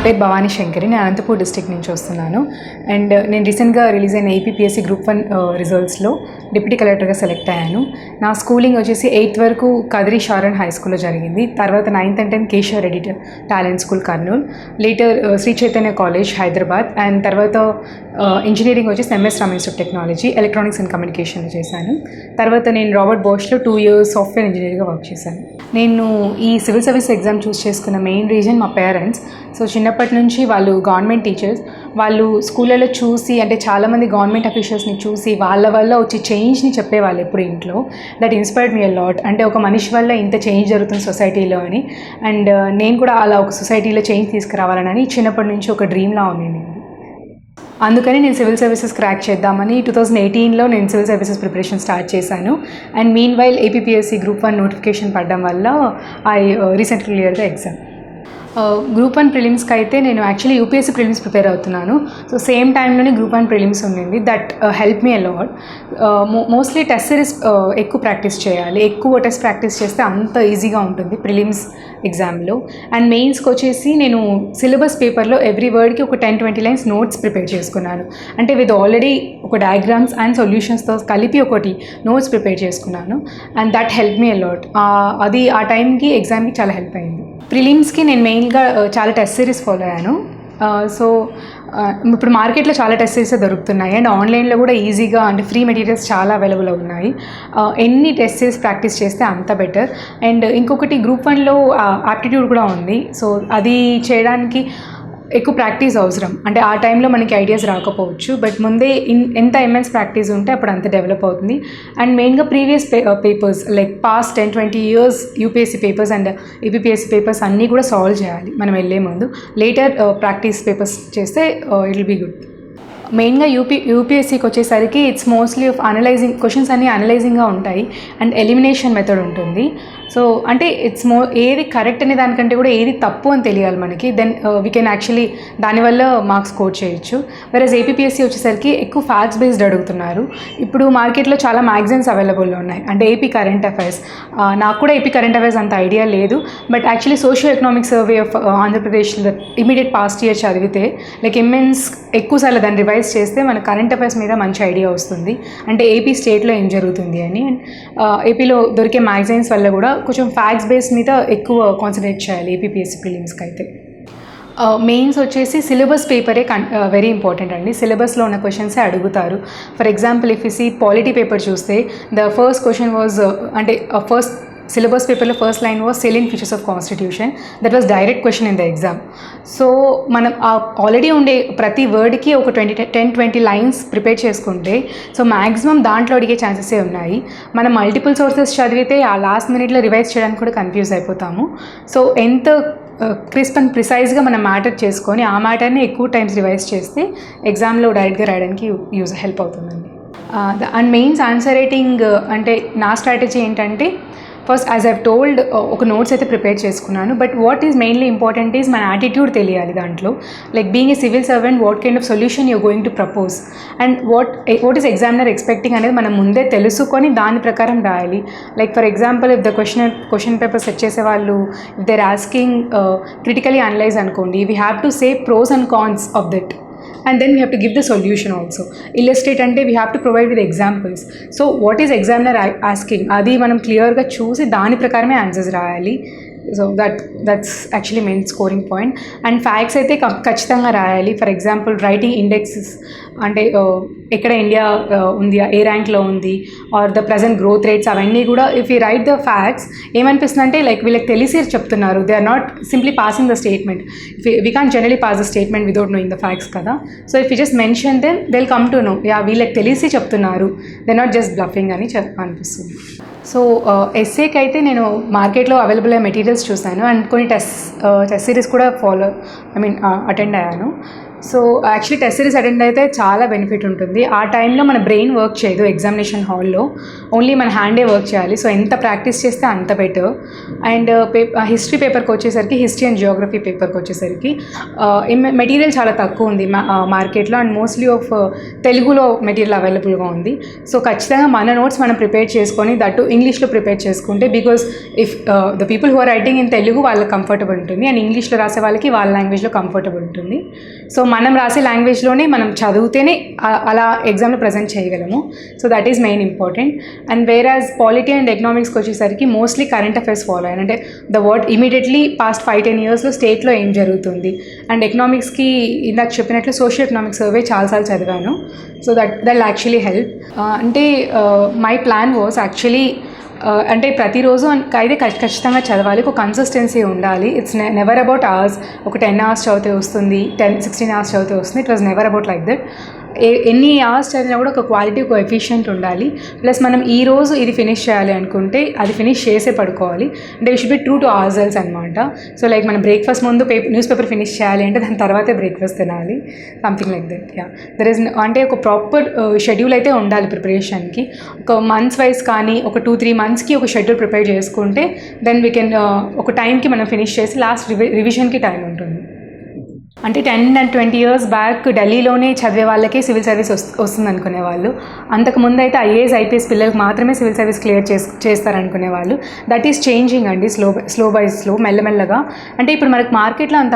పేరు భవానీ శంకరి. నేను అనంతపూర్ డిస్ట్రిక్ట్ నుంచి వస్తున్నాను. అండ్ నేను రీసెంట్గా రిలీజ్ అయిన ఏపీపీఎస్సీ గ్రూప్ 1 రిజల్ట్స్లో డిప్యూటీ కలెక్టర్గా సెలెక్ట్ అయ్యాను. నా స్కూలింగ్ వచ్చేసి 8th వరకు కదిరి షారన్ హై స్కూల్లో జరిగింది. తర్వాత 9th and 10th Keshava Reddy talent school Kurnool, later Sri Chaitanya college Hyderabad, and తర్వాత ఇంజనీరింగ్ వచ్చేసి MS Raman institute of technology electronics and కమ్యూనికేషన్లో చేశాను. తర్వాత నేను రాబర్ట్ బోష్లో 2 years సాఫ్ట్వేర్ ఇంజనీర్గా వర్క్ చేశాను. నేను ఈ సివిల్ సర్వీస్ ఎగ్జామ్ చూస్ చేసుకున్న మెయిన్ రీజన్ మా పేరెంట్స్. సో చిన్నప్పటి నుంచి వాళ్ళు గవర్నమెంట్ టీచర్స్, వాళ్ళు స్కూళ్ళలో చూసి, అంటే చాలామంది గవర్నమెంట్ అఫీషియల్స్ని చూసి వాళ్ళ వల్ల వచ్చే చేంజ్ని చెప్పేవాళ్ళు ఎప్పుడు ఇంట్లో. That inspired me a lot. అంటే ఒక మనిషి వల్ల ఇంత చేంజ్ జరుగుతుంది సొసైటీలో అని. అండ్ నేను కూడా అలా ఒక సొసైటీలో చేంజ్ తీసుకురావాలని చిన్నప్పటి నుంచి ఒక డ్రీమ్లా ఉంది నేను. అందుకని నేను సివిల్ సర్వీసెస్ క్రాక్ చేద్దామని 2018లో నేను సివిల్ సర్వీసెస్ ప్రిపరేషన్ స్టార్ట్ చేశాను. And mean while APPSC group 1 notification పడడం వల్ల I recently clear the exam. Group 1 ప్రిలిమ్స్కి అయితే నేను యాక్చువల్లీ యూపీఎస్సీ ప్రిలిమ్స్ ప్రిపేర్ అవుతున్నాను. సో సేమ్ టైంలోనే గ్రూప్ 1 ప్రిలిమ్స్ ఉండింది. That help me a lot. Mostly test series ఎక్కువ practice చేయాలి. ఎక్కువ టెస్ట్ ప్రాక్టీస్ చేస్తే అంత ఈజీగా ఉంటుంది ప్రిలిమ్స్ ఎగ్జామ్లో. అండ్ మెయిన్స్కి వచ్చేసి నేను సిలబస్ పేపర్లో ఎవ్రీ వర్డ్కి ఒక 10-20 lines నోట్స్ ప్రిపేర్ చేసుకున్నాను. అంటే విత్ ఆల్రెడీ ఒక డయాగ్రామ్స్ అండ్ సొల్యూషన్స్తో కలిపి ఒకటి నోట్స్ ప్రిపేర్ చేసుకున్నాను. And that help me a lot. అది ఆ టైంకి ఎగ్జామ్కి చాలా హెల్ప్ అయింది. ప్రిలిమ్స్కి నేను మెయిన్గా చాలా టెస్ట్ సిరీస్ ఫాలో అయ్యాను. సో ఇప్పుడు మార్కెట్లో చాలా టెస్ట్ సిరీస్ దొరుకుతున్నాయి. అండ్ ఆన్లైన్లో కూడా ఈజీగా, అంటే ఫ్రీ మెటీరియల్స్ చాలా అవైలబుల్ ఉన్నాయి. ఎన్ని టెస్ట్ సిరీస్ ప్రాక్టీస్ చేస్తే అంత బెటర్. అండ్ ఇంకొకటి గ్రూప్ 1లో ఆప్టిట్యూడ్ కూడా ఉంది. సో అది చేయడానికి ఎక్కువ ప్రాక్టీస్ అవసరం. అంటే ఆ టైంలో మనకి ఐడియాస్ రాకపోవచ్చు, బట్ ముందే ఎంత ఎంఎన్స్ ప్రాక్టీస్ ఉంటే అప్పుడు అంత డెవలప్ అవుతుంది. అండ్ మెయిన్గా previous papers like past 10-20 years UPSC papers and APPSC papers అన్నీ కూడా సాల్వ్ చేయాలి మనం వెళ్ళే ముందు. లేటర్ ప్రాక్టీస్ పేపర్స్ చేస్తే ఇట్ విల్ బీ గుడ్. మెయిన్గా యూపీఎస్సీకి వచ్చేసరికి it's mostly of analysing, questions అన్నీ అనలైజింగ్గా ఉంటాయి. అండ్ ఎలిమినేషన్ మెథడ్ ఉంటుంది. సో అంటే ఇట్స్ ఏది కరెక్ట్ అనే దానికంటే కూడా ఏది తప్పు అని తెలియాలి మనకి. దెన్ వీ కెన్ యాక్చువల్లీ దానివల్ల మార్క్స్ స్కోర్ చేయొచ్చు. వెరస్ ఏపీపీఎస్సీ వచ్చేసరికి ఎక్కువ ఫ్యాక్ట్స్ బేస్డ్ అడుగుతున్నారు. ఇప్పుడు మార్కెట్లో చాలా మ్యాగజైన్స్ అవైలబుల్లో ఉన్నాయి. అంటే ఏపీ కరెంట్ అఫైర్స్, నాకు కూడా ఏపీ కరెంట్ అఫైర్స్ అంత ఐడియా లేదు, but actually socio economic survey of Andhra Pradesh immediate past year చదివితే లైక్ ఇమ్మెన్స్ ఎక్కువసార్లు దాన్ని రివైజ్ చేస్తే మన కరెంట్ అఫైర్స్ మీద మంచి ఐడియా వస్తుంది. అంటే ఏపీ స్టేట్లో ఏం జరుగుతుంది అని. ఏపీలో దొరికే మ్యాగజైన్స్ వల్ల కూడా కొంచెం ఫ్యాక్ట్స్ బేస్ మీద ఎక్కువ కాన్సన్ట్రేట్ చేయాలి ఏపీపీఎస్సీ ప్రిలిమ్స్కి అయితే. మెయిన్స్ వచ్చేసి సిలబస్ పేపరే వెరీ ఇంపార్టెంట్ అండి. సిలబస్లో ఉన్న క్వశ్చన్సే అడుగుతారు. For example if you see polity paper చూస్తే ద ఫస్ట్ క్వశ్చన్ వాజ్, అంటే ఫస్ట్ సిలబస్ పేపర్లో first line was salient features of constitution. That was direct question in the exam. So మనం already ఉండే ప్రతి వర్డ్కి ఒక 10-20 lines ప్రిపేర్ చేసుకుంటే so maximum దాంట్లో అడిగే ఛాన్సెసే ఉన్నాయి. మనం మల్టిపుల్ సోర్సెస్ చదివితే ఆ లాస్ట్ మినిట్లో రివైజ్ చేయడానికి కూడా కన్ఫ్యూజ్ అయిపోతాము. సో ఎంత క్రిస్ప్ అండ్ ప్రిసైజ్గా మనం మ్యాటర్ చేసుకొని ఆ మ్యాటర్ని ఎక్కువ టైమ్స్ రివైజ్ చేస్తే ఎగ్జామ్లో డైరెక్ట్గా రాయడానికి హెల్ప్ అవుతుందండి. అండ్ మెయిన్స్ ఆన్సర్ రైటింగ్ అంటే నా స్ట్రాటజీ ఏంటంటే, ఫస్ట్ యాజ్ ఐవ్ టోల్డ్ ఒక నోట్స్ అయితే ప్రిపేర్ చేసుకున్నాను. But what is mainly important is మన యాటిట్యూడ్ తెలియాలి దాంట్లో. Like being a civil servant, what kind of solution you're going to propose and what is examiner expecting అనేది మనం ముందే తెలుసుకొని దాని ప్రకారం రాయాలి. Like for example if the question paper set చేసే వాళ్ళు if they are asking critically analyse అనుకోండి, we have to say pros and cons of that. And then we have to give the solution also. Illustrate ante we have to provide with examples. So what is examiner asking? Adi manam clear ga choose dani prakarame answers rayali. So that's actually main scoring point. And facts అయితే ఖచ్చితంగా రాయాలి. For example writing indexes, అంటే ఎక్కడ India ఉంది, ఏ ర్యాంక్లో ఉంది, or the present growth rates, అవన్నీ కూడా if you write the facts ఏమనిపిస్తుంది అంటే లైక్ వీళ్ళకి తెలిసి చెప్తున్నారు. They are not simply passing the statement. We can generally pass the statement without knowing the facts కదా. So if you just mention then they will come to know, yeah వీళ్ళకి తెలిసి చెప్తున్నారు, they not just bluffing అని అనిపిస్తుంది. So ఎస్ఏకి అయితే నేను మార్కెట్లో available అయ్యే మెటీరియల్స్ చూసాను అండ్ కొన్ని టెస్ట్ సిరీస్ కూడా అటెండ్ అయ్యాను. So actually test series attend అయితే చాలా బెనిఫిట్ ఉంటుంది. ఆ టైంలో మన బ్రెయిన్ వర్క్ చేయదు ఎగ్జామినేషన్ హాల్లో, ఓన్లీ మన హ్యాండే వర్క్ చేయాలి. సో ఎంత ప్రాక్టీస్ చేస్తే అంత బెటర్. అండ్ హిస్టరీ పేపర్కి వచ్చేసరికి, హిస్టరీ అండ్ జియోగ్రఫీ పేపర్కి వచ్చేసరికి మెటీరియల్ చాలా తక్కువ ఉంది మార్కెట్లో, అండ్ మోస్ట్లీ ఆఫ్ తెలుగులో మెటీరియల్ అవైలబుల్గా ఉంది. సో ఖచ్చితంగా మన నోట్స్ మనం ప్రిపేర్ చేసుకొని దట్టు ఇంగ్లీష్లో ప్రిపేర్ చేసుకుంటే, because if the people who are writing in Telugu వాళ్ళకి కంఫర్టబుల్ ఉంటుంది, అండ్ ఇంగ్లీష్లో రాసే వాళ్ళకి వాళ్ళ లాంగ్వేజ్లో కంఫర్టబుల్ ఉంటుంది. సో మనం రాసే లాంగ్వేజ్లోనే మనం చదివితేనే అలా ఎగ్జామ్లో ప్రజెంట్ చేయగలము. So that is main important. And whereas polity and ఎకనామిక్స్కి వచ్చేసరికి మోస్ట్లీ కరెంట్ అఫైర్స్ ఫాలో అయ్యాను. అంటే ద ఇమీడియట్లీ పాస్ట్ 5-10 ఇయర్స్లో స్టేట్లో ఏం జరుగుతుంది. అండ్ ఎకనామిక్స్కి ఇందాక చెప్పినట్లు సోషల్ ఎకనామిక్స్ సర్వే చాలాసార్లు చదివాను. So that actually help. అంటే మై ప్లాన్ వాజ్ యాక్చువల్లీ అంటే ప్రతిరోజు అయితే ఖచ్చితంగా చదవాలి, ఒక కన్సిస్టెన్సీ ఉండాలి. It's never about hours. ఒక 10 hours చదివితే వస్తుంది, 16 hours చదివితే వస్తుంది. It was never about like that. ఎన్ని అవర్స్ చదివినా కూడా ఒక క్వాలిటీ, ఒక ఎఫిషియెంట్ ఉండాలి. ప్లస్ మనం ఈరోజు ఇది ఫినిష్ చేయాలి అనుకుంటే అది ఫినిష్ చేసే పడుకోవాలి. అంటే we should be true to our selves అనమాట. సో లైక్ మనం బ్రేక్ఫాస్ట్ ముందు న్యూస్ పేపర్ ఫినిష్ చేయాలి అంటే దాని తర్వాతే బ్రేక్ఫాస్ట్ తినాలి, something like that. Yeah, there is అంటే ఒక ప్రాపర్ షెడ్యూల్ అయితే ఉండాలి ప్రిపరేషన్కి. ఒక మంత్స్ వైజ్ కానీ ఒక 2-3 monthsకి ఒక షెడ్యూల్ ప్రిపేర్ చేసుకుంటే దెన్ వీ కెన్ ఒక టైంకి మనం ఫినిష్ చేసి లాస్ట్ రివిజన్కి టైం ఉంటుంది. అంటే 10 and 20 years బ్యాక్ ఢిల్లీలోనే చదివే వాళ్ళకే సివిల్ సర్వీస్ వస్తుంది అనుకునేవాళ్ళు. అంతకుముందు అయితే ఐఏఎస్ ఐపీఎస్ పిల్లలకు మాత్రమే సివిల్ సర్వీస్ క్లియర్ చేస్తారనుకునేవాళ్ళు. దట్ ఈస్ చేంజింగ్ అండి, స్లో బై స్లో, మెల్లమెల్లగా. అంటే ఇప్పుడు మనకి మార్కెట్లో అంత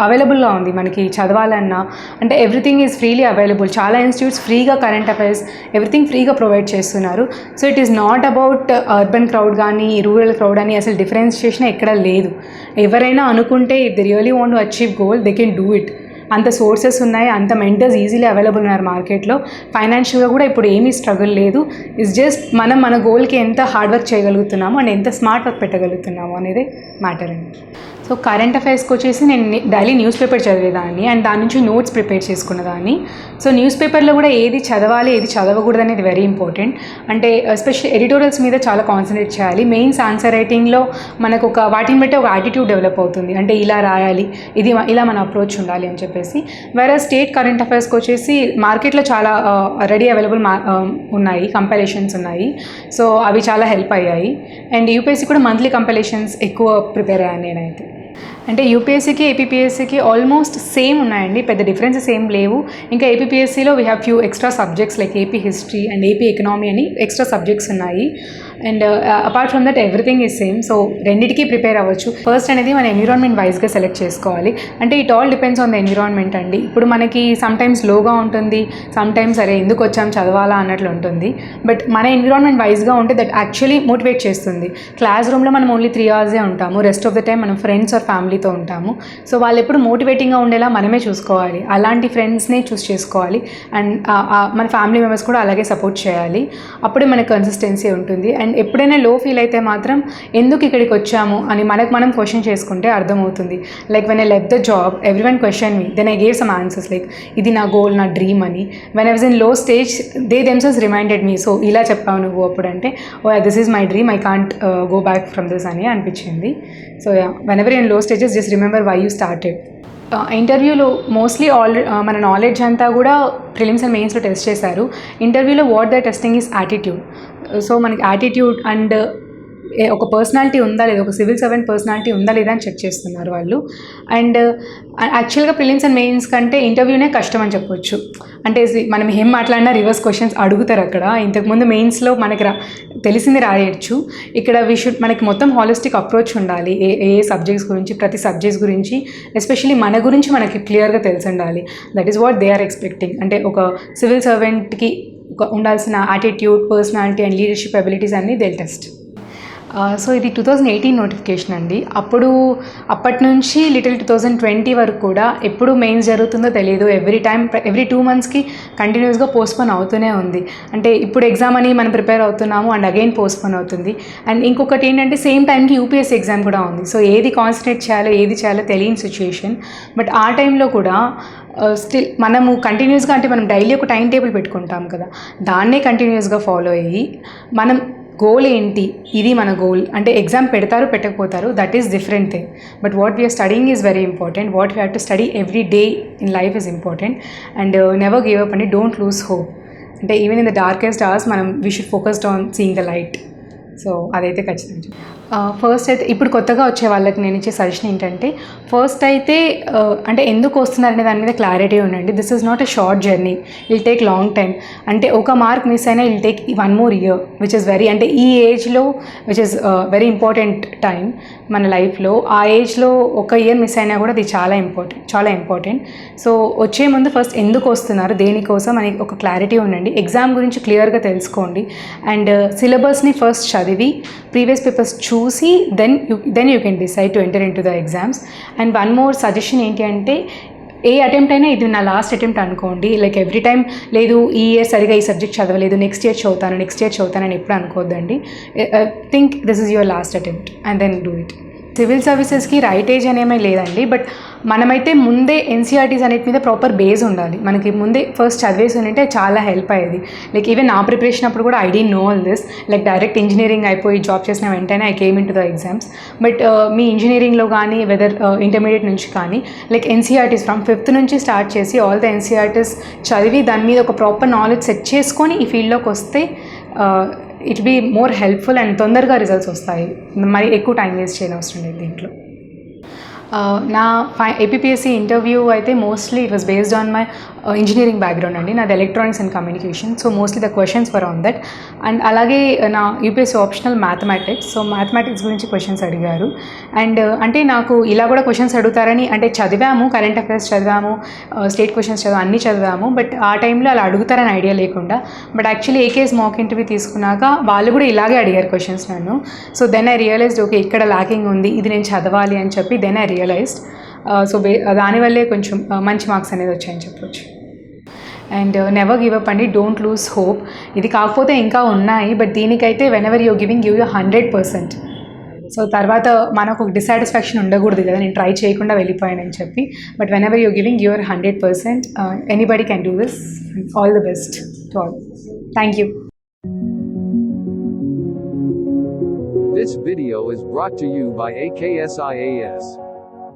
అవైలబుల్గా ఉంది. మనకి చదవాలన్నా అంటే ఎవ్రీథింగ్ ఈజ్ ఫ్రీలీ అవైలబుల్. చాలా ఇన్స్టిట్యూట్స్ ఫ్రీగా కరెంట్ అఫైర్స్ ఎవ్రీథింగ్ ఫ్రీగా ప్రొవైడ్ చేస్తున్నారు. So it is not about urban crowd కానీ రూరల్ క్రౌడ్ అని అసలు డిఫరెన్షియేషన్ ఎక్కడ లేదు. ఎవరైనా అనుకుంటే if they really want to achieve goal they can do it. అంత సోర్సెస్ ఉన్నాయి, అంత మెంటర్స్ ఈజీలీ అవైలబుల్ ఉన్నారు మార్కెట్లో. ఫైనాన్షియల్గా కూడా ఇప్పుడు ఏమీ స్ట్రగుల్ లేదు. ఇట్స్ జస్ట్ మనం మన గోల్కి ఎంత హార్డ్ వర్క్ చేయగలుగుతున్నాము అండ్ ఎంత స్మార్ట్ వర్క్ పెట్టగలుగుతున్నాము అనేది మ్యాటర్ అండి. సో కరెంట్ అఫైర్స్కి వచ్చేసి నేను డైలీ న్యూస్ పేపర్ చదివేదాన్ని అండ్ దాని నుంచి నోట్స్ ప్రిపేర్ చేసుకునేదాన్ని. సో న్యూస్ పేపర్లో కూడా ఏది చదవాలి ఏది చదవకూడదు అనేది వెరీ ఇంపార్టెంట్. అంటే ఎస్పెషల్లీ ఎడిటోరియల్స్ మీద చాలా కాన్సన్ట్రేట్ చేయాలి. మెయిన్స్ ఆన్సర్ రైటింగ్లో మనకు వాటిని బట్టి ఒక యాటిట్యూడ్ డెవలప్ అవుతుంది. అంటే ఇలా రాయాలి, ఇలా మన అప్రోచ్ ఉండాలి అని చెప్పేసి. వేరే స్టేట్ కరెంట్ అఫైర్స్కి వచ్చేసి మార్కెట్లో చాలా రెడీ అవైలబుల్ ఉన్నాయి, కంపైలేషన్స్ ఉన్నాయి. సో అవి చాలా హెల్ప్ అయ్యాయి. అండ్ యూపీఎస్సీ కూడా మంత్లీ కంపైలేషన్స్ ఎక్కువ ప్రిపేర్ అయ్యాను నేనైతే. అంటే యూపీఎస్సీకి ఏపీపీఎస్సీకి ఆల్మోస్ట్ సేమ్ ఉన్నాయండి, పెద్ద డిఫరెన్సెస్ ఏం లేవు. ఇంకా ఏపీపీఎస్సీలో we have few extra subjects like AP history and AP economy అని ఎక్స్ట్రా సబ్జెక్ట్స్ ఉన్నాయి. And apart from that everything is same. So రెండింటికి ప్రిపేర్ అవ్వచ్చు. ఫస్ట్ అనేది మన ఎన్విరాన్మెంట్ వైజ్గా సెలెక్ట్ చేసుకోవాలి. అంటే it all depends on the environment అండి. ఇప్పుడు మనకి సమ్టైమ్స్ లోగా ఉంటుంది, సమ్టైమ్స్ అరే ఎందుకు వచ్చాం చదవాలా అన్నట్లు ఉంటుంది. బట్ మన ఎన్విరాన్మెంట్ వైజ్గా ఉంటే దట్ యాక్చువల్లీ మోటివేట్ చేస్తుంది. క్లాస్ రూమ్లో మనం ఓన్లీ 3 hours ఉంటాము, రెస్ట్ ఆఫ్ ద టైం మనం ఫ్రెండ్స్ ఆర్ ఫ్యామిలీతో ఉంటాము. సో వాళ్ళు ఎప్పుడు మోటివేటింగ్గా ఉండేలా మనమే చూసుకోవాలి, అలాంటి ఫ్రెండ్స్నే చూస్ చేసుకోవాలి. అండ్ మన ఫ్యామిలీ మెంబర్స్ కూడా అలాగే సపోర్ట్ చేయాలి. అప్పుడే మనకు కన్సిస్టెన్సీ ఉంటుంది. అండ్ ఎప్పుడైనా లో ఫీల్ అయితే మాత్రం ఎందుకు ఇక్కడికి వచ్చాము అని మనకు మనం క్వశ్చన్ చేసుకుంటే అర్థమవుతుంది. Like when I left the job everyone question me, then I gave some answers like ఇది నా గోల్, నా డ్రీమ్ అని. When I was in low stage they themselves reminded me, so ఇలా చెప్పావు నువ్వు అప్పుడు అంటే oh this is my dream, I can't go back from this అని అనిపించింది. So whenever in low stages just remember why you started. ఇంటర్వ్యూలో mostly మన knowledge అంతా కూడా ప్రిలిమ్స్ అండ్ మెయిన్స్లో టెస్ట్ చేశారు. ఇంటర్వ్యూలో what the testing is attitude. So మనకి యాటిట్యూడ్ అండ్ ఒక పర్సనాలిటీ ఉందా లేదా, ఒక సివిల్ సర్వెంట్ పర్సనాలిటీ ఉందా లేదా అని చెక్ చేస్తున్నారు వాళ్ళు. అండ్ యాక్చువల్గా ప్రిలిమ్స్ అండ్ మెయిన్స్ కంటే ఇంటర్వ్యూనే కష్టం అని చెప్పొచ్చు. అంటే మనం ఏం మాట్లాడినా రివర్స్ క్వశ్చన్స్ అడుగుతారు అక్కడ. ఇంతకుముందు మెయిన్స్లో మనకి తెలిసింది రాయొచ్చు, ఇక్కడ మనకి మొత్తం హాలిస్టిక్ అప్రోచ్ ఉండాలి. ఏ సబ్జెక్ట్స్ గురించి, ప్రతి సబ్జెక్ట్స్ గురించి, ఎస్పెషల్లీ మన గురించి మనకి క్లియర్గా తెలిసి ఉండాలి. That is what they are expecting. అంటే ఒక సివిల్ సర్వెంట్కి ఉండాల్సిన attitude, personality and leadership abilities అన్నీ దే టెస్ట్. సో ఇది 2018 నోటిఫికేషన్ అండి. అప్పటి నుంచి లిటిల్ 2020 వరకు కూడా ఎప్పుడు మెయిన్స్ జరుగుతుందో తెలియదు. ఎవ్రీ 2 monthsకి కంటిన్యూస్గా పోస్ట్పోన్ అవుతూనే ఉంది. అంటే ఇప్పుడు ఎగ్జామ్ అని మనం ప్రిపేర్ అవుతున్నాము అండ్ అగైన్ పోస్ట్పోన్ అవుతుంది. అండ్ ఇంకొకటి ఏంటంటే సేమ్ టైంకి యూపీఎస్సీ ఎగ్జామ్ కూడా ఉంది. సో ఏది కాన్సన్ట్రేట్ చేయాలో ఏది చేయాలో తెలియని సిచ్యుయేషన్. బట్ ఆ టైంలో కూడా స్టిల్ మనము కంటిన్యూస్గా, అంటే మనం డైలీ ఒక టైం టేబుల్ పెట్టుకుంటాం కదా, దాన్నే కంటిన్యూస్గా ఫాలో అయ్యి మనం గోల్ ఏంటి, ఇది మన గోల్. అంటే ఎగ్జామ్ పెడతారు పెట్టకపోతారు, that is different thing. But what we are studying is very important. What we have to study every day in life is important. And never give up అండి, డోంట్ లూజ్ హోప్. అంటే even in the darkest hours మనం we should focused on seeing the light. So అదైతే ఖచ్చితంగా. First అయితే ఇప్పుడు కొత్తగా వచ్చే వాళ్ళకి నేను ఇచ్చే సజెషన్ ఏంటంటే, ఫస్ట్ అయితే అంటే ఎందుకు వస్తున్నారనే దాని మీద క్లారిటీ ఉండండి. This is not a short journey, will take long time. అంటే ఒక మార్క్ మిస్ అయినా will take 1 more year, which is very, అంటే ఈ ఏజ్లో which is very important time మన లైఫ్లో. ఆ ఏజ్లో ఒక ఇయర్ మిస్ అయినా కూడా అది చాలా ఇంపార్టెంట్. సో వచ్చే ముందు ఫస్ట్ ఎందుకు వస్తున్నారు, దేనికోసం అని ఒక క్లారిటీ ఉండండి. ఎగ్జామ్ గురించి క్లియర్గా తెలుసుకోండి. అండ్ సిలబస్ని ఫస్ట్ చదివి ప్రీవియస్ పేపర్స్ చూసి then you can decide to enter in to the exams. And 1 more suggestion ఏంటి అంటే, ఏ అటెంప్ట్ అయినా ఇది నా లాస్ట్ అటెంప్ట్ అనుకోండి. లైక్ ఎవ్రీ టైం లేదు ఈ ఇయర్ సరిగా ఈ సబ్జెక్ట్ చదవలేదు, నెక్స్ట్ ఇయర్ చదువుతానని ఎప్పుడు అనుకోవద్దండి. Think this is your last attempt and then do it. Civil సర్వీసెస్కి రైట్ ఏజ్ అనేమీ లేదండి. బట్ మనమైతే ముందే ఎన్సీఆర్టీస్ అన్నిటి మీద ప్రాపర్ బేస్ ఉండాలి. మనకి ముందే ఫస్ట్ చదివేసి ఉంటే చాలా హెల్ప్ అయ్యేది. లైక్ ఈవెన్ నా ప్రిపరేషన్ అప్పుడు కూడా I don't know all this. Like direct engineering అయిపోయి జాబ్ చేసిన వెంటనే I came in to the exams. But మీ ఇంజనీరింగ్లో కానీ వెదర్ ఇంటర్మీడియట్ నుంచి కానీ లైక్ ఎన్సీఆర్టీస్ ఫ్రమ్ 5th నుంచి స్టార్ట్ చేసి ఆల్ ద ఎన్సీఆర్టీస్ చదివి దాని మీద ఒక ప్రాపర్ నాలెడ్జ్ సెట్ చేసుకొని ఈ ఫీల్డ్లోకి వస్తే it be more helpful and తొందరగా రిజల్ట్స్ వస్తాయి. మరి ఎక్కువ టైం వేస్ట్ చేయని అవసరం లేదు దీంట్లో. నా ఏపీపీఎస్సీ ఇంటర్వ్యూ అయితే mostly it was based on my engineering background అండి. నాది electronics and communication. So mostly the questions were on that. And అలాగే నా UPSC optional mathematics. So mathematics గురించి క్వశ్చన్స్ అడిగారు. అండ్ అంటే నాకు ఇలా కూడా క్వశ్చన్స్ అడుగుతారని అంటే చదివాము, కరెంట్ అఫైర్స్ చదివాము, స్టేట్ క్వశ్చన్స్ అన్నీ చదివాము. బట్ ఆ టైంలో అలా అడుగుతారని ఐడియా లేకుండా, but actually AKS mock interview తీసుకున్నాక వాళ్ళు కూడా ఇలాగే అడిగారు క్వశ్చన్స్ నన్ను. So then I realised okay ఇక్కడ ల్యాకింగ్ ఉంది, ఇది నేను చదవాలి అని చెప్పి దెన్ ఐ రియలైజ్డ్. సో దానివల్లే కొంచెం మంచి మార్క్స్ అనేది వచ్చాయని చెప్పొచ్చు. అండ్ నెవర్ గివ్ అప్ అండి, డోంట్ లూజ్ హోప్. ఇది కాకపోతే ఇంకా ఉన్నాయి, బట్ దీనికైతే whenever you're giving give you 100%. సో తర్వాత మనకు డిసాటిస్ఫాక్షన్ ఉండకూడదు కదా, నేను ట్రై చేయకుండా వెళ్ళిపోయానని చెప్పి. But whenever you're giving your 100%, anybody can do this. All the best to all. Thank you. This video is brought to you by AKSIAS.